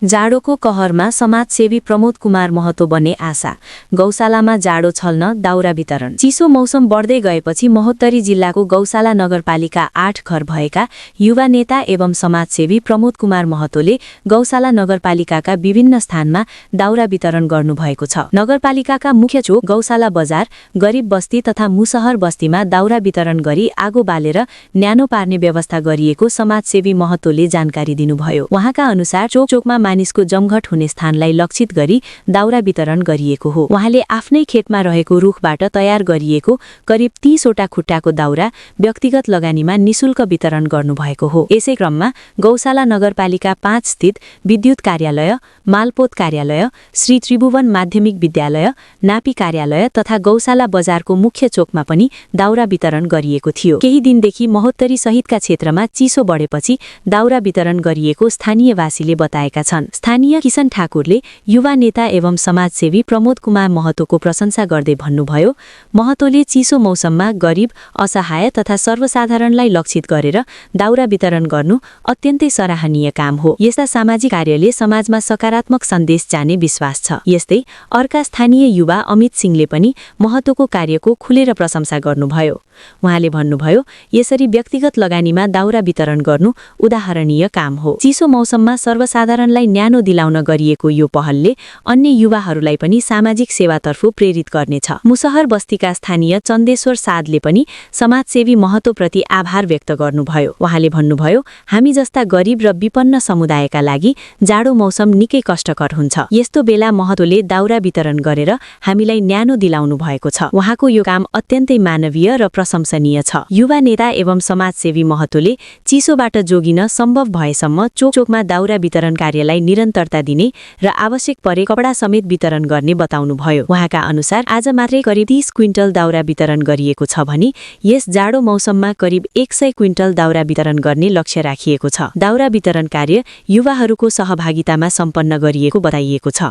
जाडोको कहरमा समाजसेवी प्रमोद कुमार महतो बन्ने आशा। गौशालामा जाडो छल्न दाउरा वितरण। चिसो मौसम बढ्दै गएपछि महोत्तरी जिल्लाको गौशाला नगरपालिका 8 घर भएका युवा नेता एवं समाजसेवी प्रमोद कुमार महतोले गौशाला नगरपालिकाका विभिन्न स्थानमा दाउरा वितरण गर्नुभएको छ। नगरपालिकाका मुख्य चोक गौशाला बजार, गरिब बस्ती तथा मुसहर बस्तीमा दाउरा वितरण गरी आगो बालेर न्यानो पार्ने व्यवस्था गरिएको समाजसेवी महतोले जानकारी दिनुभयो। उहाँका अनुसार चोकमा मानिसको जमघट हुने स्थानलाई लक्षित गरी दाउरा वितरण गरिएको हो। उहाँले आफ्नै खेतमा रहेको रुखबाट तयार गरिएको करिब 30 वटा खुट्टाको दाउरा व्यक्तिगत लगानीमा निशुल्क वितरण गर्नुभएको हो। यसै क्रममा गौशाला नगरपालिका 5 स्थित विद्युत कार्यालय, मालपोत कार्यालय, श्री त्रिभुवन माध्यमिक विद्यालय, नापी कार्यालय तथा गौशाला बजारको मुख्य चोकमा पनि दाउरा वितरण गरिएको थियो। केही दिनदेखि महोत्तरी सहितका क्षेत्रमा चिसो बढेपछि दाउरा वितरण गरिएको स्थानीयवासीले बताएका छन्। स्थानीय किशन ठाकुरले युवा नेता एवं समाजसेवी प्रमोद कुमार महतोको प्रशंसा गर्दै भन्नुभयो, महतोले चिसो मौसममा गरिब, असहाय तथा सर्वसाधारणलाई लक्षित गरेर दाउरा वितरण गर्नु अत्यन्तै सराहनीय काम हो। यस्ता सामाजिक कार्यले समाजमा सकारात्मक सन्देश जाने विश्वास छ। यस्तै अर्का स्थानीय युवा अमित सिंहले पनि महतोको कार्यको खुलेर प्रशंसा गर्नुभयो। उहाँले भन्नुभयो, यसरी व्यक्तिगत लगानीमा दाउरा वितरण गर्नु उदाहरणीय काम हो। चिसो मौसममा सर्वसाधारणलाई न्यानो दिलाउन गरिएको यो पहलले अन्य युवाहरूलाई पनि सामाजिक सेवातर्फ प्रेरित गर्नेछ। मुसहर बस्तीका स्थानीय चन्देश्वर सादले पनि समाजसेवी महतोप्रति आभार व्यक्त गर्नुभयो। उहाँले भन्नुभयो, हामी जस्ता गरिब र विपन्न समुदायका लागि जाडो मौसम निकै कष्टकर हुन्छ। यस्तो बेला महतोले दाउरा वितरण गरेर हामीलाई न्यानो दिलाउनु भएको छ। उहाँको यो काम अत्यन्तै मानवीय र प्रशंसनीय छ। युवा नेता एवं समाजसेवी महतोले चिसोबाट जोगिन सम्भव भएसम्म चोकमा दाउरा वितरण कार्यलाई निरन्तरता दिने र आवश्यक परे कपडा समेत वितरण गर्ने बताउनुभयो। उहाँका अनुसार आज मात्रै करिब 30 क्विन्टल दाउरा वितरण गरिएको छ भने यस जाडो मौसममा करिब 100 क्विन्टल दाउरा वितरण गर्ने लक्ष्य राखिएको छ। दाउरा वितरण कार्य युवाहरूको सहभागितामा सम्पन्न गरिएको बताइएको छ।